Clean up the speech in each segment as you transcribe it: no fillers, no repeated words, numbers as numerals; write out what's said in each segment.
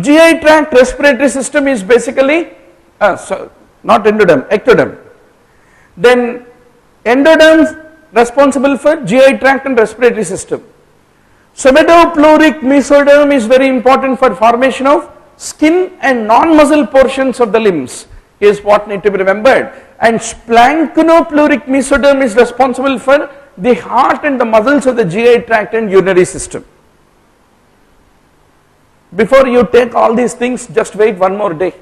GI tract respiratory system is basically, not endoderm, ectoderm. Then endoderm responsible for GI tract and respiratory system. Somatopleuric mesoderm is very important for formation of skin and non-muscle portions of the limbs is what need to be remembered. And splanchno-pleuric mesoderm is responsible for the heart and the muscles of the GI tract and urinary system. Before you take all these things, just wait one more day.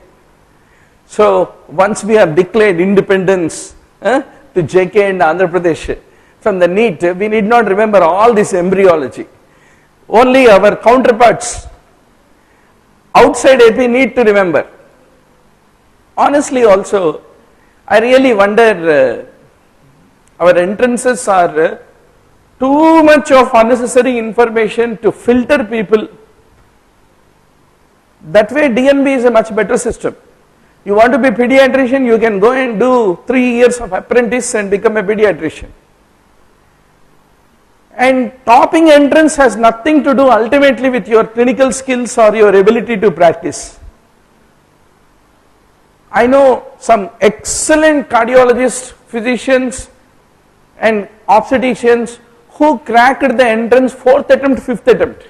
So once we have declared independence to JK and Andhra Pradesh from the NEET, we need not remember all this embryology. Only our counterparts outside AP need to remember. Honestly also, I really wonder our entrances are too much of unnecessary information to filter people. That way DNB is a much better system. You want to be pediatrician, you can go and do 3 years of apprentice and become a pediatrician. And topping entrance has nothing to do ultimately with your clinical skills or your ability to practice. I know some excellent cardiologists, physicians and obstetricians who cracked the entrance 4th attempt, 5th attempt.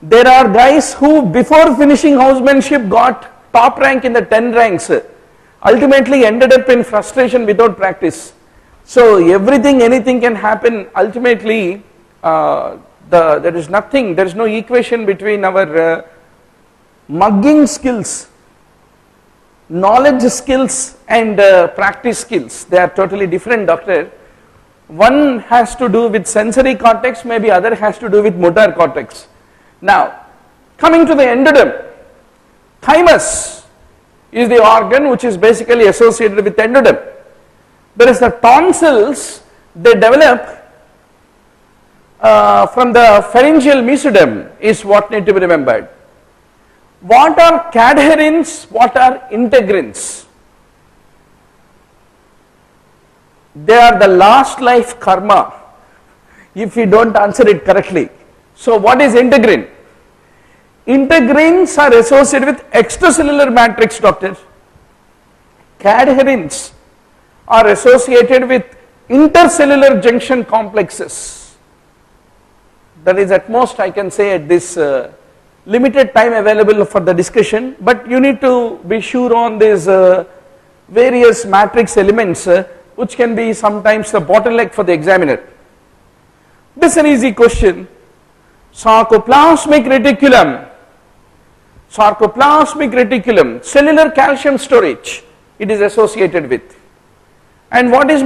There are guys who before finishing housemanship got top rank in the 10 ranks, ultimately ended up in frustration without practice. So everything, anything can happen. Ultimately, there is nothing, there is no equation between our mugging skills, knowledge skills and practice skills. They are totally different, doctor. One has to do with sensory cortex, maybe other has to do with motor cortex. Now, coming to the endoderm, thymus is the organ which is basically associated with endoderm. Whereas the tonsils, they develop from the pharyngeal mesoderm is what need to be remembered. What are cadherins? What are integrins? They are the last life karma if you don't answer it correctly. So what is integrin? Integrins are associated with extracellular matrix, doctor. Cadherins are associated with intercellular junction complexes. That is at most I can say at this limited time available for the discussion, but you need to be sure on these various matrix elements which can be sometimes the bottleneck for the examiner. This is an easy question. Sarcoplasmic reticulum, cellular calcium storage, it is associated with. And what is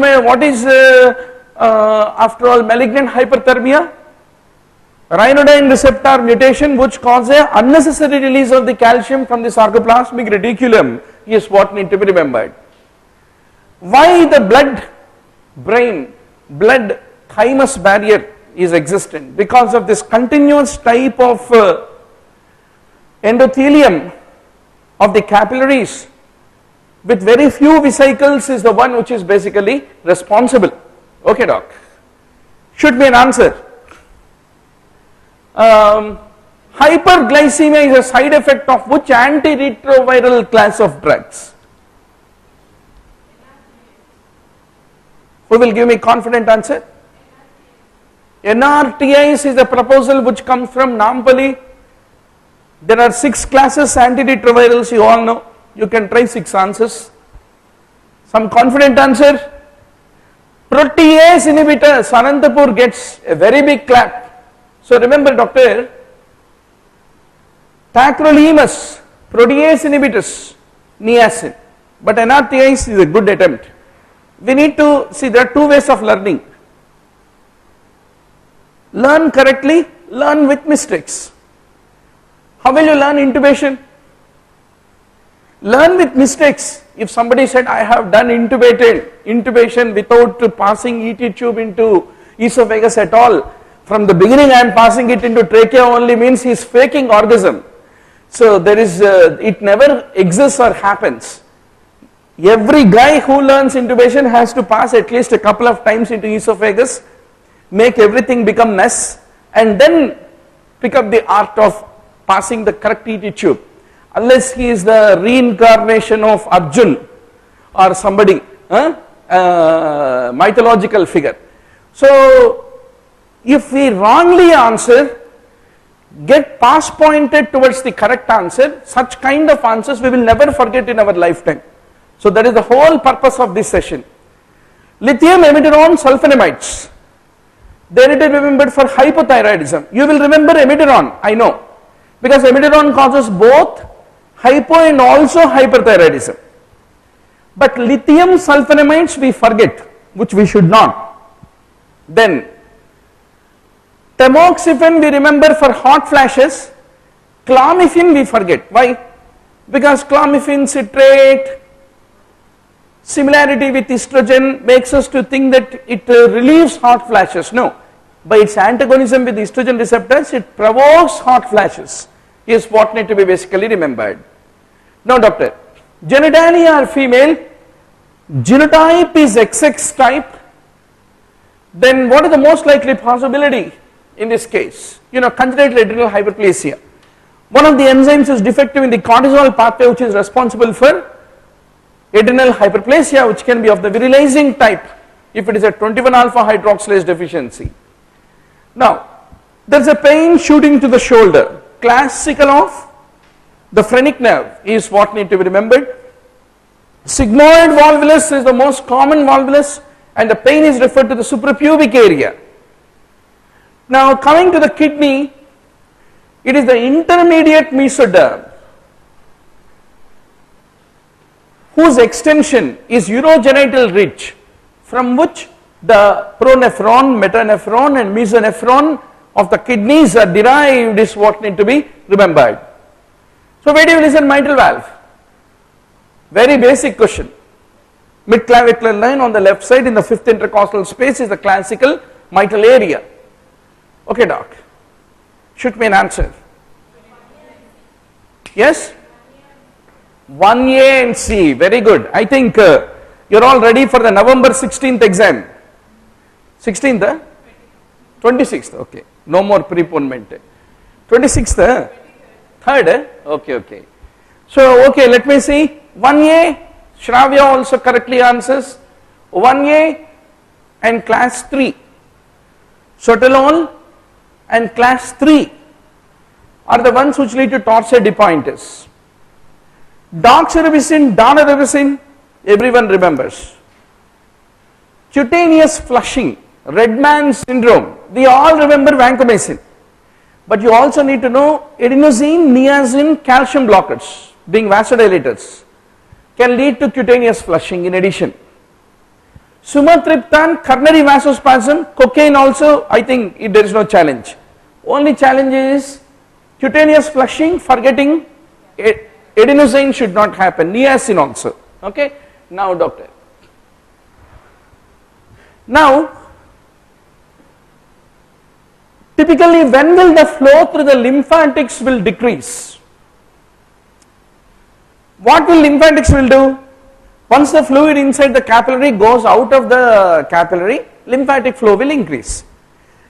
after all malignant hyperthermia? Ryanodine receptor mutation which causes a unnecessary release of the calcium from the sarcoplasmic reticulum is what need to be remembered. Why the blood thymus barrier is existent? Because of this continuous type of endothelium of the capillaries with very few vesicles is the one which is basically responsible. Okay, doc. Should be an answer. Hyperglycemia is a side effect of which antiretroviral class of drugs? Who will give me confident answer? NRTIs is a proposal which comes from Nampally. There are 6 classes antiretrovirals, you all know. You can try 6 answers. Some confident answer? Protease inhibitor, Sanantapur gets a very big clap. So remember, doctor, tacrolimus, protease inhibitors, niacin, but NRTIs is a good attempt. We need to see there are 2 ways of learning. Learn correctly, learn with mistakes. How will you learn intubation? Learn with mistakes. If somebody said I have done intubation without passing ET tube into esophagus at all, from the beginning I am passing it into trachea only, means he is faking orgasm. So there is, it never exists or happens. Every guy who learns intubation has to pass at least a couple of times into esophagus, make everything become mess, and then pick up the art of passing the correct ET tube, unless he is the reincarnation of Arjun or somebody, mythological figure. So if we wrongly answer, get pass pointed towards the correct answer, such kind of answers we will never forget in our lifetime. So that is the whole purpose of this session. Lithium emideron sulfonamides, they need to be remembered for hypothyroidism. You will remember emideron, I know, because emideron causes both hypo and also hyperthyroidism. But lithium sulfonamides we forget, which we should not. Then tamoxifen we remember for hot flashes, clomiphene we forget. Why? Because clomiphene citrate, similarity with estrogen makes us to think that it relieves hot flashes. No, by its antagonism with estrogen receptors, it provokes hot flashes, is what need to be basically remembered. Now doctor, genitalia are female, genotype is XX type, then what is the most likely possibility in this case? Congenital adrenal hyperplasia. One of the enzymes is defective in the cortisol pathway, which is responsible for adrenal hyperplasia, which can be of the virilizing type if it is a 21 alpha hydroxylase deficiency. Now there is a pain shooting to the shoulder, classical of the phrenic nerve is what need to be remembered. Sigmoid volvulus is the most common volvulus, and the pain is referred to the suprapubic area. Now coming to the kidney, it is the intermediate mesoderm, whose extension is urogenital ridge, from which the pronephron, metanephron and mesonephron of the kidneys are derived, is what need to be remembered. So where do you listen mitral valve? Very basic question. Midclavicular line on the left side in the fifth intercostal space is the classical mitral area. Okay doc, shoot me an answer. Yes? 1A and C, very good. I think you're all ready for the November 16th exam. 16th? 26th, okay. No more preponement. 26th? 3rd? Okay. So, okay, let me see. 1A, Shravya also correctly answers. 1A and class 3. Sotalol and class 3 are the ones which lead to torsade de pointes. Doxorubicin, daunorubicin, everyone remembers. Cutaneous flushing, Redman syndrome, we all remember vancomycin. But you also need to know adenosine, niacin, calcium blockers, being vasodilators, can lead to cutaneous flushing in addition. Sumatriptan, coronary vasospasm, cocaine also, I think there is no challenge. Only challenge is cutaneous flushing, forgetting adenosine should not happen, niacin also. Okay, now doctor. Now, typically when will the flow through the lymphatics will decrease? What will lymphatics will do? Once the fluid inside the capillary goes out of the capillary, lymphatic flow will increase.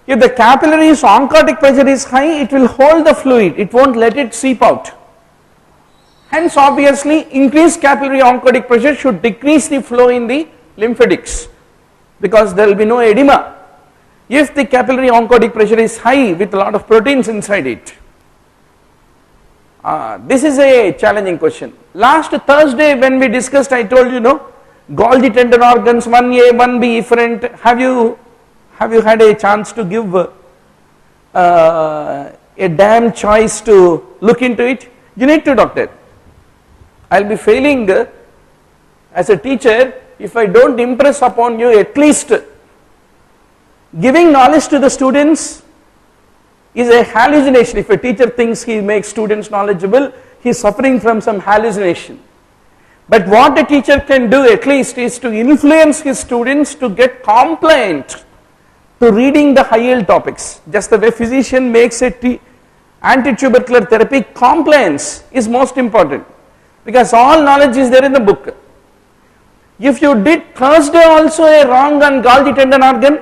If the capillary's oncotic pressure is high, it will hold the fluid, it won't let it seep out. Hence obviously increased capillary oncotic pressure should decrease the flow in the lymphatics, because there will be no edema if the capillary oncotic pressure is high with a lot of proteins inside it. This is a challenging question. Last Thursday when we discussed, I told you, Golgi tendon organs 1A, 1B efferent. Have you had a chance to give a damn choice to look into it? You need to, doctor. I will be failing as a teacher if I don't impress upon you at least giving knowledge to the students is a hallucination. If a teacher thinks he makes students knowledgeable, he is suffering from some hallucination. But what a teacher can do at least is to influence his students to get compliant to reading the high yield topics. Just the way physician makes a antitubercular therapy, compliance is most important, because all knowledge is there in the book. If you did Thursday also a wrong on Golgi tendon organ,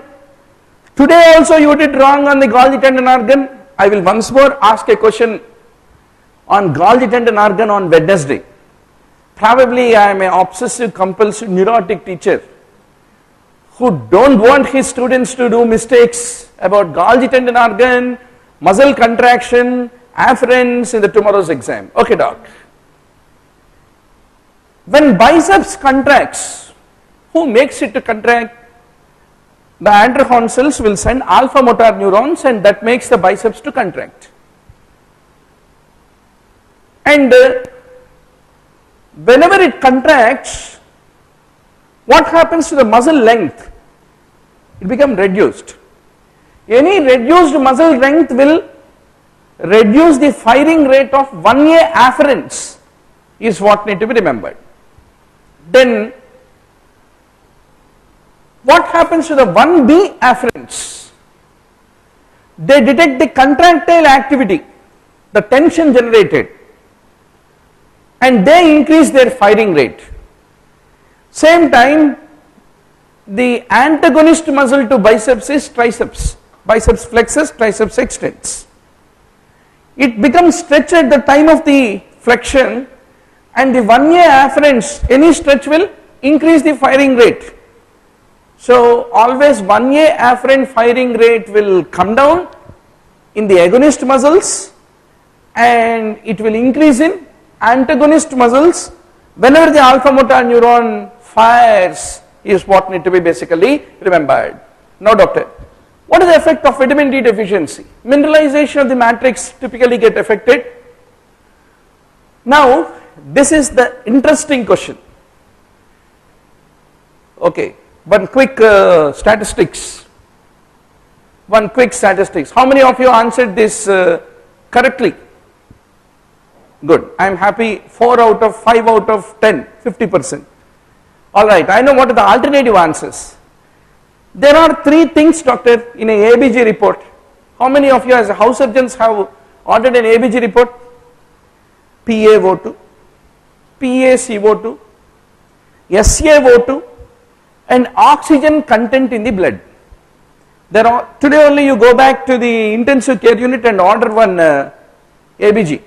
today also you did wrong on the Golgi tendon organ, I will once more ask a question on Golgi tendon organ on Wednesday. Probably I am an obsessive compulsive neurotic teacher who don't want his students to do mistakes about Golgi tendon organ, muscle contraction, afferents in the tomorrow's exam. Okay, doc. When biceps contracts, who makes it to contract? The Langerhans cells will send alpha motor neurons and that makes the biceps to contract. And whenever it contracts, what happens to the muscle length? It becomes reduced. Any reduced muscle length will reduce the firing rate of 1A afferents is what need to be remembered. Then what happens to the 1B afferents? They detect the contractile activity, the tension generated, and they increase their firing rate. Same time, the antagonist muscle to biceps is triceps. Biceps flexes, triceps extends. It becomes stretched at the time of the flexion, and the 1A afferents, any stretch will increase the firing rate. So always 1A afferent firing rate will come down in the agonist muscles and it will increase in antagonist muscles whenever the alpha motor neuron fires is what need to be basically remembered. Now doctor, what is the effect of vitamin D deficiency? Mineralization of the matrix typically get affected. Now this is the interesting question. Okay, one quick statistics. How many of you answered this correctly? Good. I am happy. 4 out of 5 out of 10, 50%. Alright, I know what are the alternative answers. There are 3 things, doctor, in a ABG report. How many of you as house surgeons have ordered an ABG report? PaO2, PaCO2, SaO2 and oxygen content in the blood. There are, today only you go back to the intensive care unit and order one ABG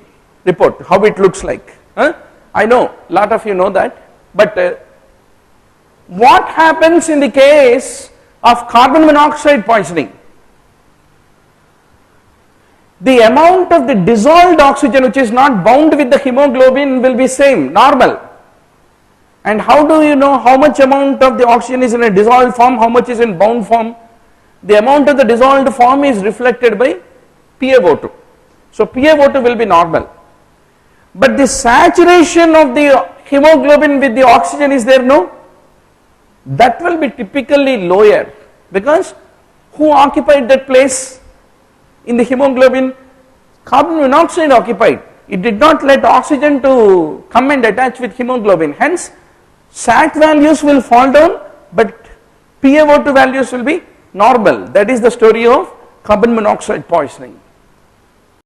report, how it looks like. I know, a lot of you know that, but what happens in the case of carbon monoxide poisoning? The amount of the dissolved oxygen which is not bound with the hemoglobin will be same, normal. And how do you know how much amount of the oxygen is in a dissolved form, how much is in bound form? The amount of the dissolved form is reflected by PaO2. So PaO2 will be normal. But the saturation of the hemoglobin with the oxygen is there, no? That will be typically lower because who occupied that place in the hemoglobin? Carbon monoxide occupied. It did not let oxygen to come and attach with hemoglobin. Hence, SAT values will fall down, but PaO2 values will be normal. That is the story of carbon monoxide poisoning.